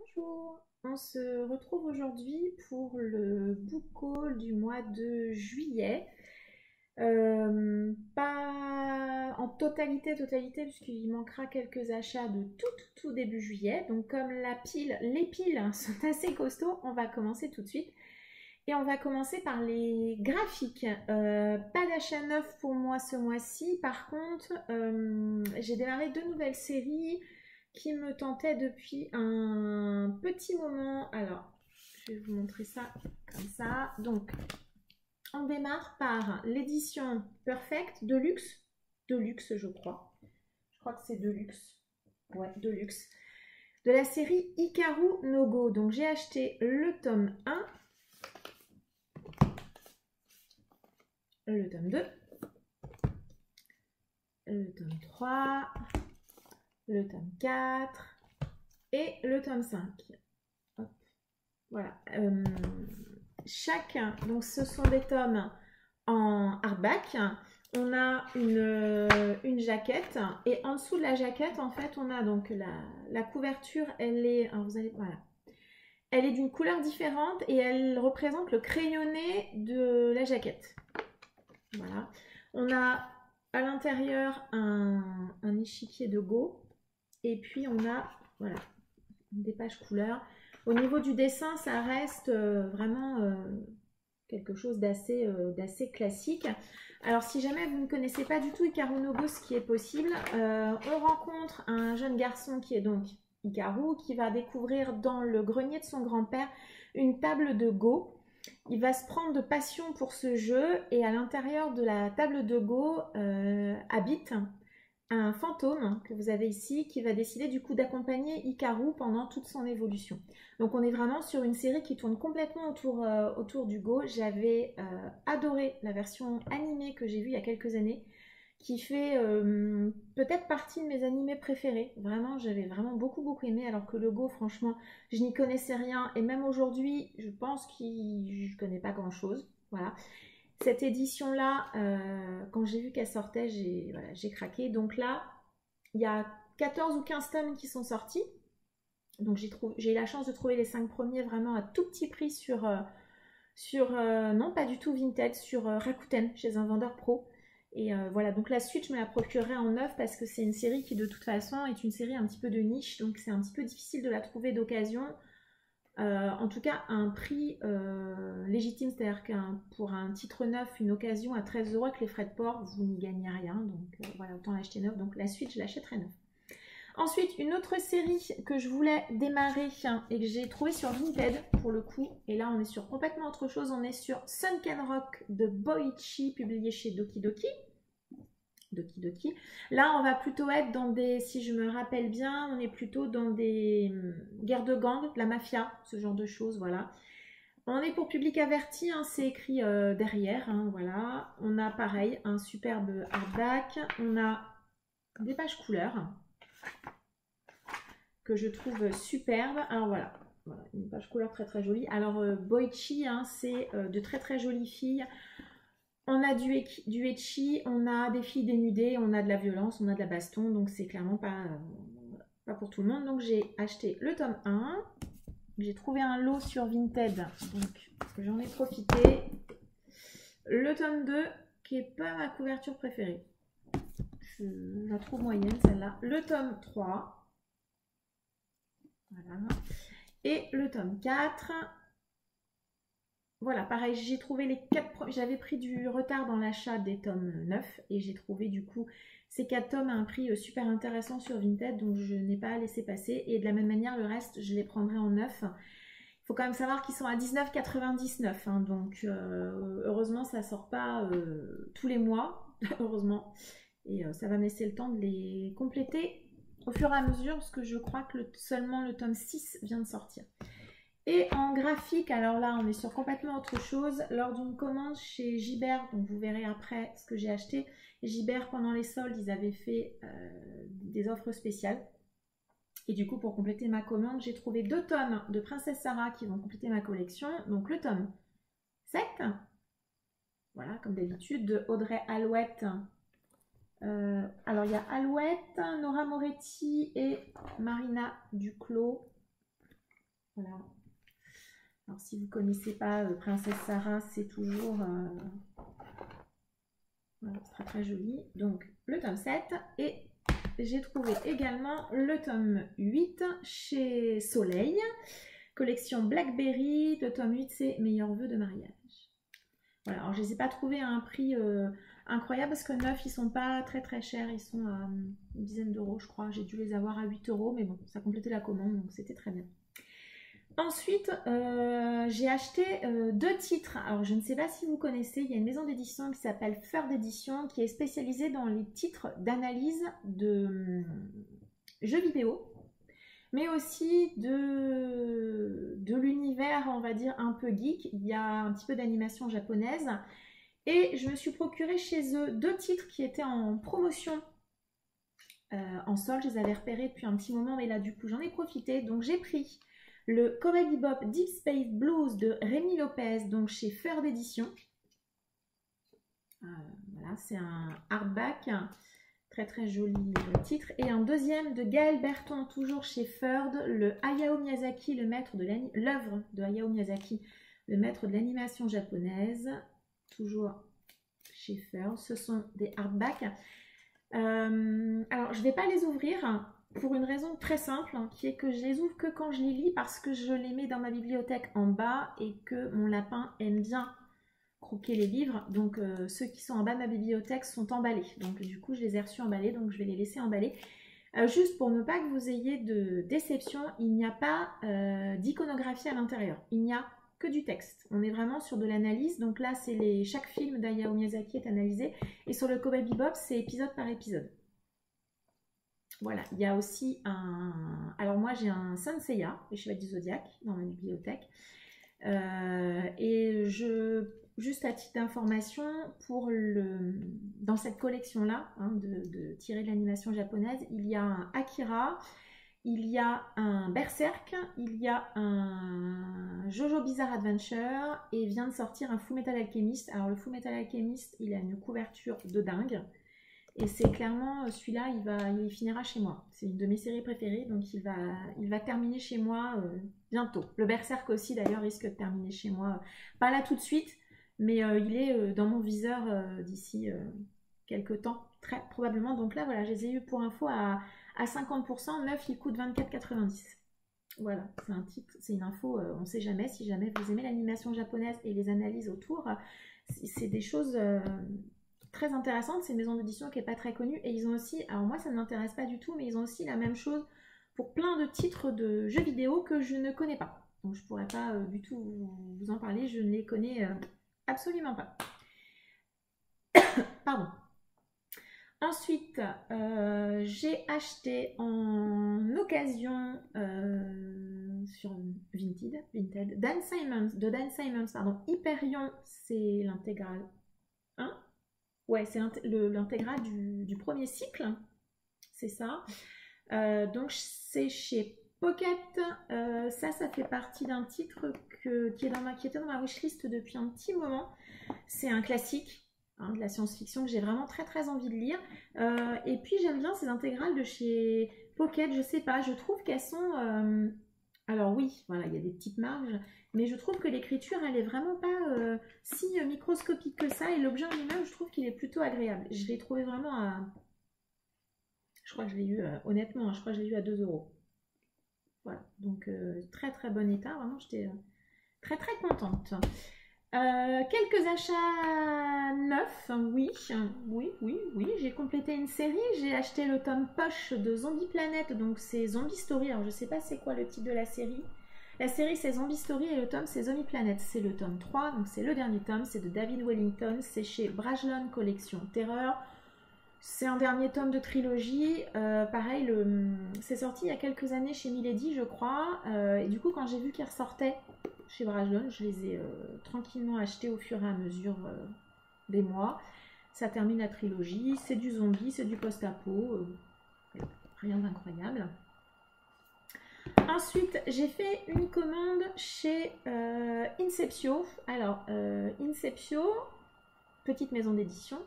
Bonjour, on se retrouve aujourd'hui pour le book haul du mois de juillet. Pas en totalité puisqu'il manquera quelques achats de tout début juillet. Donc comme les piles sont assez costauds, on va commencer tout de suite. Et on va commencer par les graphiques. Pas d'achat neuf pour moi ce mois-ci. Par contre, j'ai démarré deux nouvelles séries qui me tentaient depuis un petit moment. Alors, je vais vous montrer ça comme ça. Donc, on démarre par l'édition Perfect Deluxe. Deluxe, je crois. Je crois que c'est Deluxe. Ouais, Deluxe. De la série Hikaru no Go. Donc, j'ai acheté le tome 1. Le tome 2, le tome 3, le tome 4 et le tome 5. Hop. Voilà. Donc ce sont des tomes en hardback. On a une jaquette et en dessous de la jaquette, en fait, on a donc la couverture, elle est, alors vous allez, voilà. Elle est d'une couleur différente et elle représente le crayonné de la jaquette. Voilà. On a à l'intérieur un échiquier de Go. Et puis on a voilà, des pages couleurs. Au niveau du dessin, ça reste vraiment quelque chose d'assez classique. Alors si jamais vous ne connaissez pas du tout Hikaru no Go, ce qui est possible, on rencontre un jeune garçon qui est donc Hikaru, qui va découvrir dans le grenier de son grand-père une table de Go. Il va se prendre de passion pour ce jeu et à l'intérieur de la table de Go habite un fantôme que vous avez ici qui va décider du coup d'accompagner Hikaru pendant toute son évolution. Donc on est vraiment sur une série qui tourne complètement autour du Go. J'avais adoré la version animée que j'ai vue il y a quelques années qui fait peut-être partie de mes animés préférés. Vraiment, j'avais vraiment beaucoup aimé, alors que le Go, franchement, je n'y connaissais rien. Et même aujourd'hui, je pense que je ne connais pas grand-chose. Voilà. Cette édition-là, quand j'ai vu qu'elle sortait, j'ai craqué. Donc là, il y a 14 ou 15 tomes qui sont sortis. Donc j'ai eu la chance de trouver les 5 premiers vraiment à tout petit prix non pas du tout Vinted, sur Rakuten, chez un vendeur pro. Et voilà, donc la suite, je me la procurerai en neuf parce que c'est une série qui de toute façon est une série un petit peu de niche, donc c'est un petit peu difficile de la trouver d'occasion. En tout cas, à un prix légitime, c'est-à-dire pour un titre neuf, une occasion à 13 € avec les frais de port, vous n'y gagnez rien. Donc voilà, autant l'acheter neuf. Donc la suite, je l'achèterai neuf. Ensuite, une autre série que je voulais démarrer et que j'ai trouvée sur Vinted pour le coup. Et là, on est sur complètement autre chose. On est sur Sunken Rock de Boichi, publié chez Doki Doki. Là, on va plutôt être dans des, si je me rappelle bien, on est plutôt dans des guerres de gangs, de la mafia, ce genre de choses, voilà. On est pour public averti, hein, c'est écrit derrière, hein, voilà. On a pareil, un superbe hardback, on a des pages couleurs que je trouve superbes. Alors voilà, une page couleur très jolie. Alors Boichi, hein, c'est de très jolies filles. On a du ecchi, on a des filles dénudées, on a de la violence, on a de la baston, donc c'est clairement pas pour tout le monde. Donc j'ai acheté le tome 1, j'ai trouvé un lot sur Vinted, donc j'en ai profité. Le tome 2, qui est pas ma couverture préférée, je la trouve moyenne celle-là. Le tome 3, voilà. Et le tome 4. Voilà, pareil, j'ai trouvé les 4 j'avais pris du retard dans l'achat des tomes 9 et j'ai trouvé du coup ces 4 tomes à un prix super intéressant sur Vinted, donc je n'ai pas laissé passer. Et de la même manière, le reste, je les prendrai en 9. Il faut quand même savoir qu'ils sont à 19,99 €, hein, donc heureusement ça sort pas tous les mois, heureusement. Et ça va me laisser le temps de les compléter au fur et à mesure, parce que je crois que seulement le tome 6 vient de sortir. Et en graphique, alors là, on est sur complètement autre chose. Lors d'une commande chez Gibert, donc vous verrez après ce que j'ai acheté. Gibert, pendant les soldes, ils avaient fait des offres spéciales. Et du coup, pour compléter ma commande, j'ai trouvé 2 tomes de Princesse Sarah qui vont compléter ma collection. Donc le tome 7, voilà, comme d'habitude, de Audrey Alouette. Alors il y a Alouette, Nora Moretti et Marina Duclos. Voilà. Alors si vous ne connaissez pas Princesse Sarah, c'est toujours voilà, très très joli. Donc le tome 7 et j'ai trouvé également le tome 8 chez Soleil, collection Blackberry. Le tome 8 c'est Meilleurs vœux de mariage. Voilà, alors je ne les ai pas trouvés à un prix incroyable parce que neuf ils sont pas très très chers, ils sont à une dizaine d'euros je crois. J'ai dû les avoir à 8 euros, mais bon, ça complétait la commande donc c'était très bien. Ensuite, j'ai acheté 2 titres. Alors, je ne sais pas si vous connaissez, il y a une maison d'édition qui s'appelle Ferd Édition qui est spécialisée dans les titres d'analyse de jeux vidéo, mais aussi de l'univers, on va dire, un peu geek. Il y a un petit peu d'animation japonaise. Et je me suis procuré chez eux 2 titres qui étaient en promotion en solde. Je les avais repérés depuis un petit moment, mais là, du coup, j'en ai profité. Donc, j'ai pris le Cowboy Bebop Deep Space Blues de Rémi Lopez, donc chez Ferd Édition. Voilà, c'est un hardback, très très joli titre. Et un deuxième de Gaël Berton, toujours chez Ferd, le Hayao Miyazaki, l'œuvre de Hayao Miyazaki, le maître de l'animation japonaise, toujours chez Ferd. Ce sont des hardbacks. Alors, je ne vais pas les ouvrir pour une raison très simple, qui est que je les ouvre que quand je les lis parce que je les mets dans ma bibliothèque en bas et que mon lapin aime bien croquer les livres. Donc, ceux qui sont en bas de ma bibliothèque sont emballés. Donc, du coup, je les ai reçus emballés, donc je vais les laisser emballer. Juste pour ne pas que vous ayez de déception, il n'y a pas d'iconographie à l'intérieur. Il n'y a que du texte. On est vraiment sur de l'analyse. Donc là, c'est chaque film d'Hayao Miyazaki est analysé. Et sur le Cowboy Bebop, c'est épisode par épisode. Voilà, il y a aussi un... Alors moi, j'ai un Saint Seiya, les Chevaliers du Zodiaque, dans ma bibliothèque. Et juste à titre d'information, dans cette collection-là, de tirer de l'animation japonaise, il y a un Akira, il y a un Berserk, il y a un Jojo Bizarre Adventure et vient de sortir un Fullmetal Alchemist. Alors le Fullmetal Alchemist, il a une couverture de dingue et c'est clairement celui-là, il finira chez moi. C'est une de mes séries préférées, donc il va terminer chez moi bientôt. Le Berserk aussi d'ailleurs risque de terminer chez moi, pas là tout de suite, mais il est dans mon viseur d'ici quelques temps, très probablement. Donc là voilà, je les ai eu pour info à 50%, 9 il coûte 24,90. Voilà, c'est un titre, c'est une info, on ne sait jamais, si jamais vous aimez l'animation japonaise et les analyses autour, c'est des choses très intéressantes. C'est une maison d'édition qui n'est pas très connue et ils ont aussi, alors moi ça ne m'intéresse pas du tout, mais ils ont aussi la même chose pour plein de titres de jeux vidéo que je ne connais pas. Donc je ne pourrais pas du tout vous en parler, je ne les connais absolument pas. Pardon. Ensuite, j'ai acheté en occasion sur Vinted, de Dan Simmons, pardon, Hyperion, c'est l'intégrale 1. Ouais, c'est l'intégrale du premier cycle, c'est ça. Donc c'est chez Pocket. Ça fait partie d'un titre qui était dans ma wishlist depuis un petit moment. C'est un classique. De la science-fiction que j'ai vraiment très très envie de lire. Et puis j'aime bien ces intégrales de chez Pocket, je sais pas, je trouve qu'elles sont... Alors oui, voilà, il y a des petites marges, mais je trouve que l'écriture, elle est vraiment pas si microscopique que ça, et l'objet en lui-même, je trouve qu'il est plutôt agréable. Je l'ai trouvé vraiment à... Je crois que je l'ai eu, honnêtement, je crois que je l'ai eu à 2 euros. Voilà, donc très très bon état, vraiment, j'étais très très contente. Quelques achats neufs, oui, j'ai complété une série, j'ai acheté le tome poche de Zombie Planet, donc c'est Zombie Story, alors je sais pas c'est quoi le titre de la série c'est Zombie Story et le tome c'est Zombie Planet, c'est le tome 3, donc c'est le dernier tome, c'est de David Wellington, c'est chez Brajlon Collection Terreur, c'est un dernier tome de trilogie, pareil, c'est sorti il y a quelques années chez Milady je crois, et du coup quand j'ai vu qu'il ressortait chez Brajlon, je les ai tranquillement achetés au fur et à mesure des mois. Ça termine la trilogie, c'est du zombie, c'est du post-apo, rien d'incroyable. Ensuite, j'ai fait une commande chez Inceptio. Alors, Inceptio, petite maison d'édition,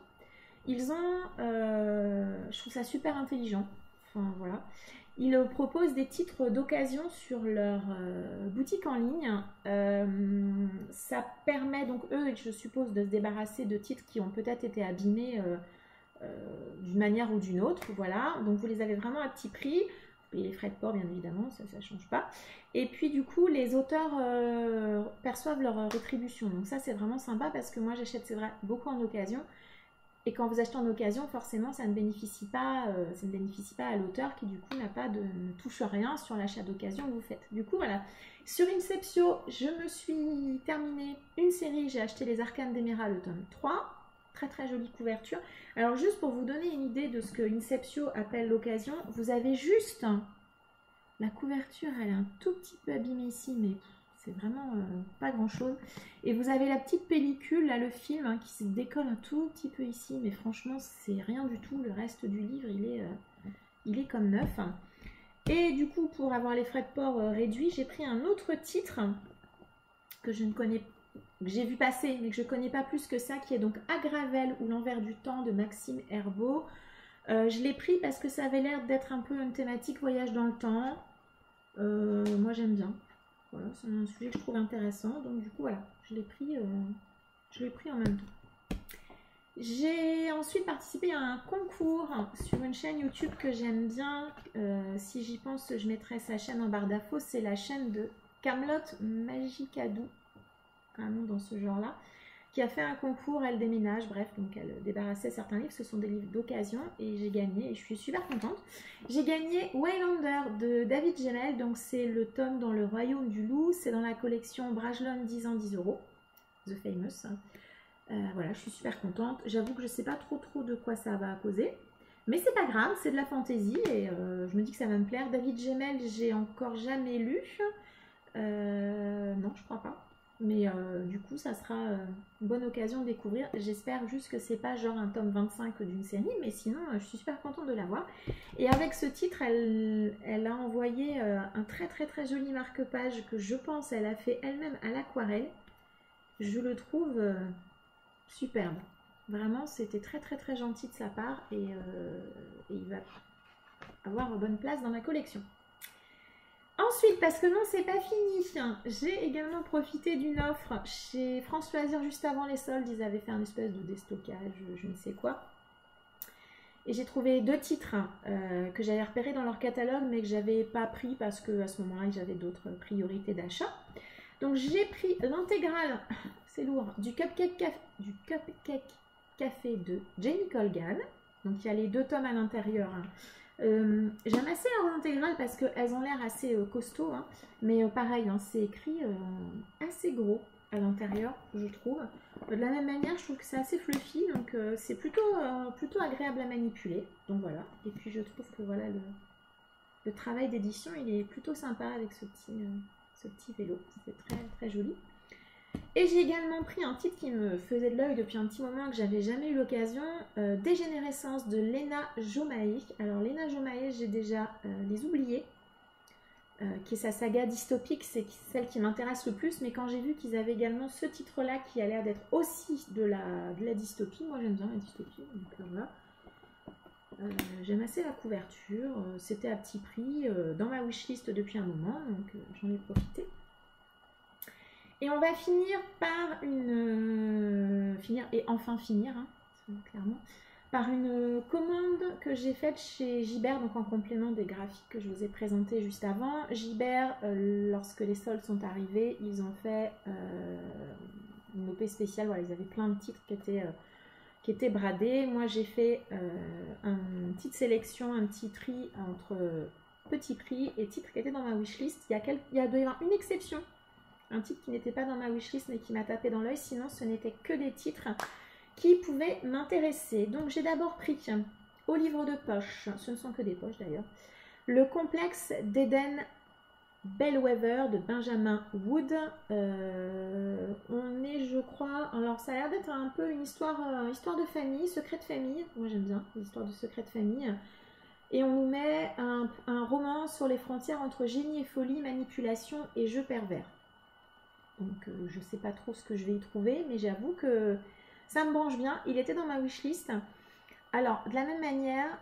ils ont, je trouve ça super intelligent, enfin voilà, Ils proposent des titres d'occasion sur leur boutique en ligne. Ça permet donc eux, je suppose, de se débarrasser de titres qui ont peut-être été abîmés d'une manière ou d'une autre. Voilà, donc vous les avez vraiment à petit prix. Vous payez les frais de port, bien évidemment, ça ne change pas. Et puis du coup, les auteurs perçoivent leur rétribution. Donc ça, c'est vraiment sympa parce que moi, j'achète, c'est vrai, beaucoup en occasion. Et quand vous achetez en occasion, forcément, ça ne bénéficie pas à l'auteur qui, du coup, ne touche rien sur l'achat d'occasion que vous faites. Du coup, voilà. Sur Inceptio, je me suis terminé une série. J'ai acheté Les Arcanes d'Emerald, le tome 3. Très, très jolie couverture. Alors, juste pour vous donner une idée de ce que Inceptio appelle l'occasion, vous avez juste... La couverture, elle est un tout petit peu abîmée ici, mais... c'est vraiment pas grand chose. Et vous avez la petite pellicule, là, le film, hein, qui se décolle un tout petit peu ici. Mais franchement, c'est rien du tout. Le reste du livre, il est comme neuf. Et du coup, pour avoir les frais de port réduits, j'ai pris un autre titre que je ne connais, que j'ai vu passer, mais que je ne connais pas plus que ça, qui est donc Agravel ou l'envers du temps de Maxime Herbeau. Je l'ai pris parce que ça avait l'air d'être un peu une thématique voyage dans le temps. Moi, j'aime bien. Voilà, c'est un sujet que je trouve intéressant, donc du coup voilà, je l'ai pris en même temps. J'ai ensuite participé à un concours sur une chaîne YouTube que j'aime bien. Si j'y pense, je mettrai sa chaîne en barre d'infos. C'est la chaîne de Camelot Magicadou, un nom dans ce genre-là, qui a fait un concours. Elle déménage, bref, donc elle débarrassait certains livres. Ce sont des livres d'occasion et j'ai gagné et je suis super contente. J'ai gagné Waylander de David Gemmell, donc c'est le tome dans le royaume du loup. C'est dans la collection Brajlon 10 ans 10 €, The Famous. Voilà, je suis super contente. J'avoue que je ne sais pas trop de quoi ça va causer. Mais c'est pas grave, c'est de la fantaisie et je me dis que ça va me plaire. David Gemmell, j'ai encore jamais lu. Non, je crois pas. Mais du coup, ça sera une bonne occasion de découvrir. J'espère juste que c'est pas genre un tome 25 d'une série, mais sinon, je suis super contente de l'avoir. Et avec ce titre, elle a envoyé un très joli marque-page que je pense elle a fait elle-même à l'aquarelle. Je le trouve superbe. Vraiment, c'était très gentil de sa part et il va avoir une bonne place dans ma collection. Ensuite, parce que non, c'est pas fini, j'ai également profité d'une offre chez France Loisirs juste avant les soldes. Ils avaient fait un espèce de déstockage, je ne sais quoi. Et j'ai trouvé deux titres que j'avais repérés dans leur catalogue, mais que j'avais pas pris parce que à ce moment-là, j'avais d'autres priorités d'achat. Donc j'ai pris l'intégrale, c'est lourd, du Cupcake Café de Jamie Colgan. Donc il y a les deux tomes à l'intérieur. J'aime assez leur intégrale parce qu'elles ont l'air assez costauds, hein, mais pareil, hein, c'est écrit assez gros à l'intérieur, je trouve. De la même manière, je trouve que c'est assez fluffy, donc c'est plutôt agréable à manipuler. Donc voilà, et puis je trouve que voilà, le travail d'édition, il est plutôt sympa avec ce petit vélo, c'est très joli. Et j'ai également pris un titre qui me faisait de l'œil depuis un petit moment, que j'avais jamais eu l'occasion, Dégénérescence de Léna Jomaï. Alors Léna Jomaï, j'ai déjà Les Oubliés, qui est sa saga dystopique, c'est celle qui m'intéresse le plus, mais quand j'ai vu qu'ils avaient également ce titre-là qui a l'air d'être aussi de la dystopie, moi j'aime bien la dystopie, donc voilà. J'aime assez la couverture, c'était à petit prix, dans ma wishlist depuis un moment, donc j'en ai profité. Et on va finir par clairement, par une commande que j'ai faite chez Gibert, donc en complément des graphiques que je vous ai présentés juste avant. Gibert, lorsque les soldes sont arrivés, ils ont fait une OP spéciale. Voilà, ils avaient plein de titres qui étaient bradés. Moi, j'ai fait une petite sélection, un petit tri entre petit prix et titres qui étaient dans ma wishlist. Il y a une exception. Un titre qui n'était pas dans ma wishlist mais qui m'a tapé dans l'œil, sinon ce n'était que des titres qui pouvaient m'intéresser. Donc j'ai d'abord pris au livre de poche, ce ne sont que des poches d'ailleurs, le complexe d'Eden Bellwether de Benjamin Wood. On est, je crois, alors ça a l'air d'être un peu une histoire de famille, secret de famille, moi j'aime bien les histoires de secret de famille. Et on nous met un roman sur les frontières entre génie et folie, manipulation et jeu pervers. Donc je ne sais pas trop ce que je vais y trouver, mais j'avoue que ça me branche bien. Il était dans ma wishlist. Alors, de la même manière,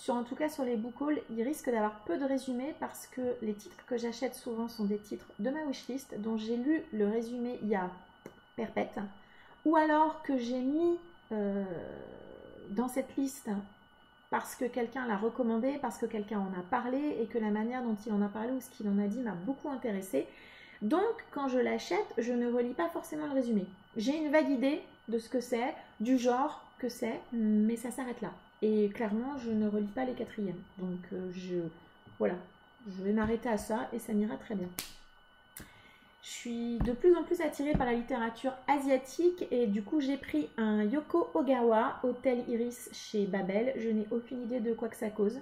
en tout cas sur les book hauls, il risque d'avoir peu de résumés parce que les titres que j'achète souvent sont des titres de ma wishlist dont j'ai lu le résumé il y a perpète, ou alors que j'ai mis dans cette liste parce que quelqu'un l'a recommandé, parce que quelqu'un en a parlé et que la manière dont il en a parlé ou ce qu'il en a dit m'a beaucoup intéressée. Donc, quand je l'achète, je ne relis pas forcément le résumé. J'ai une vague idée de ce que c'est, du genre que c'est, mais ça s'arrête là. Et clairement, je ne relis pas les quatrièmes. Donc, voilà, je vais m'arrêter à ça et ça m'ira très bien. Je suis de plus en plus attirée par la littérature asiatique et du coup j'ai pris un Yoko Ogawa, Hôtel Iris chez Babel. Je n'ai aucune idée de quoi que ça cause.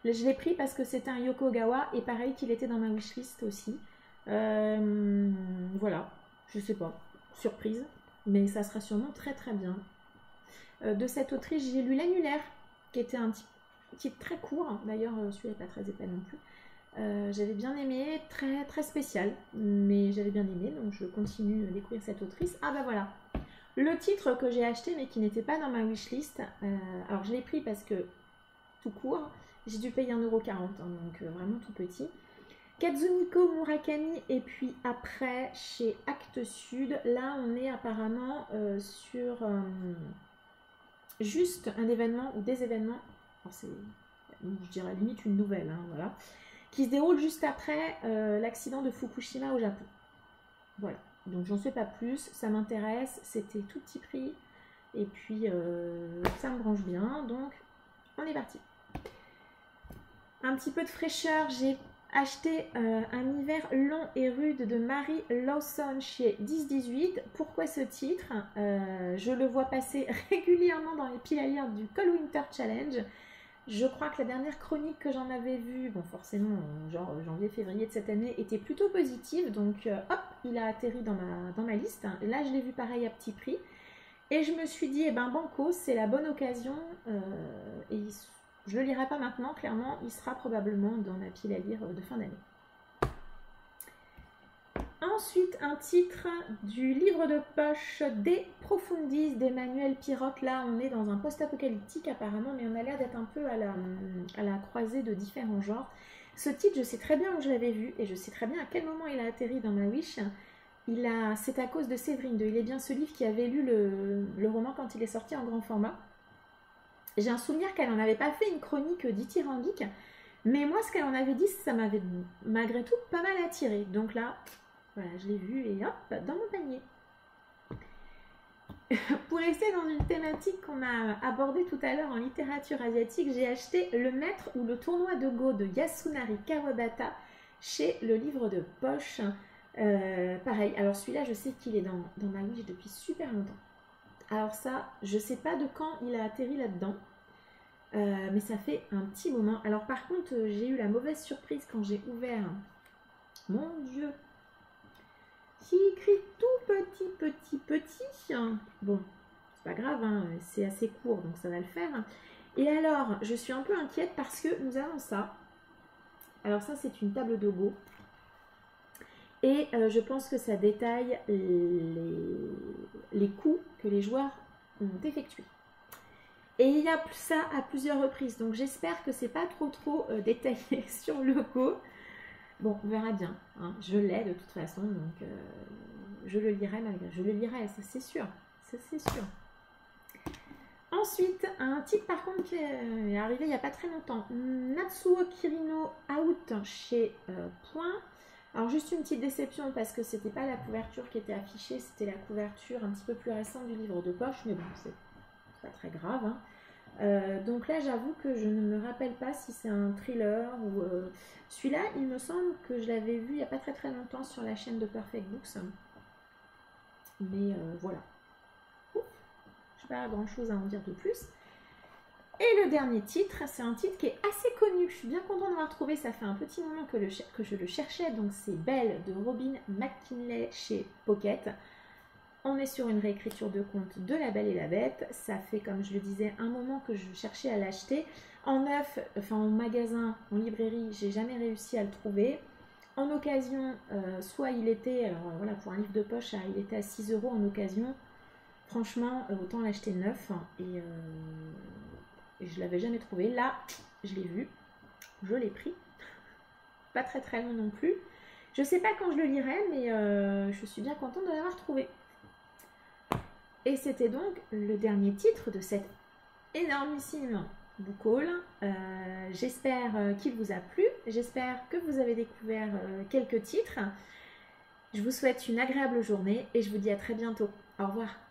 Je l'ai pris parce que c'était un Yoko Ogawa et pareil qu'il était dans ma wishlist aussi. Voilà, je sais pas, surprise, mais ça sera sûrement très très bien. De cette autrice, j'ai lu L'Annulaire, qui était un titre très court. D'ailleurs, celui-là n'est pas très épais non plus. J'avais bien aimé, très très spécial, mais j'avais bien aimé, donc je continue à découvrir cette autrice. Ah bah voilà, le titre que j'ai acheté mais qui n'était pas dans ma wishlist, alors je l'ai pris parce que tout court, j'ai dû payer 1,40€, hein, donc vraiment tout petit. Kazuniko Murakami, et puis après chez Actes Sud, là on est apparemment sur juste un événement ou des événements, c'est, je dirais limite une nouvelle, hein, voilà, qui se déroule juste après l'accident de Fukushima au Japon. Voilà, donc j'en sais pas plus, ça m'intéresse, c'était tout petit prix, et puis ça me branche bien, donc on est parti. Un petit peu de fraîcheur, j'ai acheté Un hiver long et rude de Mary Lawson chez 10-18. Pourquoi ce titre? Je le vois passer régulièrement dans les piles à lire du Cold Winter Challenge. Je crois que la dernière chronique que j'en avais vue, bon forcément genre janvier-février de cette année, était plutôt positive, donc hop, il a atterri dans ma liste. Là je l'ai vu pareil à petit prix, et je me suis dit, eh ben banco, c'est la bonne occasion, et je ne le lirai pas maintenant, clairement, il sera probablement dans ma pile à lire de fin d'année. Ensuite, un titre du livre de poche De Profundis d'Emmanuel Pirotte. Là, on est dans un post-apocalyptique apparemment, mais on a l'air d'être un peu à la croisée de différents genres. Ce titre, je sais très bien où je l'avais vu et je sais très bien à quel moment il a atterri dans ma wish. C'est à cause de Séverine de Il est bien ce livre qui avait lu le roman quand il est sorti en grand format. J'ai un souvenir qu'elle n'en avait pas fait une chronique dithyrambique, mais moi, ce qu'elle en avait dit, ça m'avait malgré tout pas mal attiré. Donc là, voilà, je l'ai vu et hop, dans mon panier. Pour rester dans une thématique qu'on a abordée tout à l'heure en littérature asiatique, j'ai acheté Le Maître ou le tournoi de Go de Yasunari Kawabata chez le livre de poche. Pareil, alors celui-là, je sais qu'il est dans ma wish depuis super longtemps. Alors ça, je sais pas de quand il a atterri là-dedans, mais ça fait un petit moment. Alors par contre, j'ai eu la mauvaise surprise quand j'ai ouvert. Mon Dieu, qui écrit tout petit. Bon, c'est pas grave, hein, c'est assez court, donc ça va le faire. Et alors, je suis un peu inquiète parce que nous avons ça. Alors ça, c'est une table de Go. Et je pense que ça détaille les coups que les joueurs ont effectués. Et il y a ça à plusieurs reprises. Donc j'espère que c'est pas trop détaillé sur le Go. Bon, on verra bien. Hein. Je l'ai de toute façon, donc je le lirai malgré. Je le lirai, ça c'est sûr. Ça c'est sûr. Ensuite, un titre par contre qui est arrivé il n'y a pas très longtemps. Natsuo Kirino Out chez Point. Alors juste une petite déception parce que c'était pas la couverture qui était affichée, c'était la couverture un petit peu plus récente du livre de poche, mais bon, c'est pas très grave. Hein. Donc là, j'avoue que je ne me rappelle pas si c'est un thriller ou... Celui-là, il me semble que je l'avais vu il n'y a pas très longtemps sur la chaîne de Perfect Books. Mais voilà. Ouf, je n'ai pas grand-chose à en dire de plus. Et le dernier titre, c'est un titre qui est assez connu. Je suis bien contente de l'avoir trouvé. Ça fait un petit moment que je le cherchais. Donc c'est Belle de Robin McKinley chez Pocket. On est sur une réécriture de conte de La Belle et la Bête. Ça fait, comme je le disais, un moment que je cherchais à l'acheter. En neuf, enfin en magasin, en librairie, j'ai jamais réussi à le trouver. En occasion, soit il était, alors voilà, pour un livre de poche, il était à 6 € en occasion. Franchement, autant l'acheter neuf et je l'avais jamais trouvé. Là, je l'ai vu, je l'ai pris. Pas très très long non plus. Je sais pas quand je le lirai, mais je suis bien contente de l'avoir trouvé. Et c'était donc le dernier titre de cette énormissime book haul. J'espère qu'il vous a plu. J'espère que vous avez découvert quelques titres. Je vous souhaite une agréable journée et je vous dis à très bientôt. Au revoir.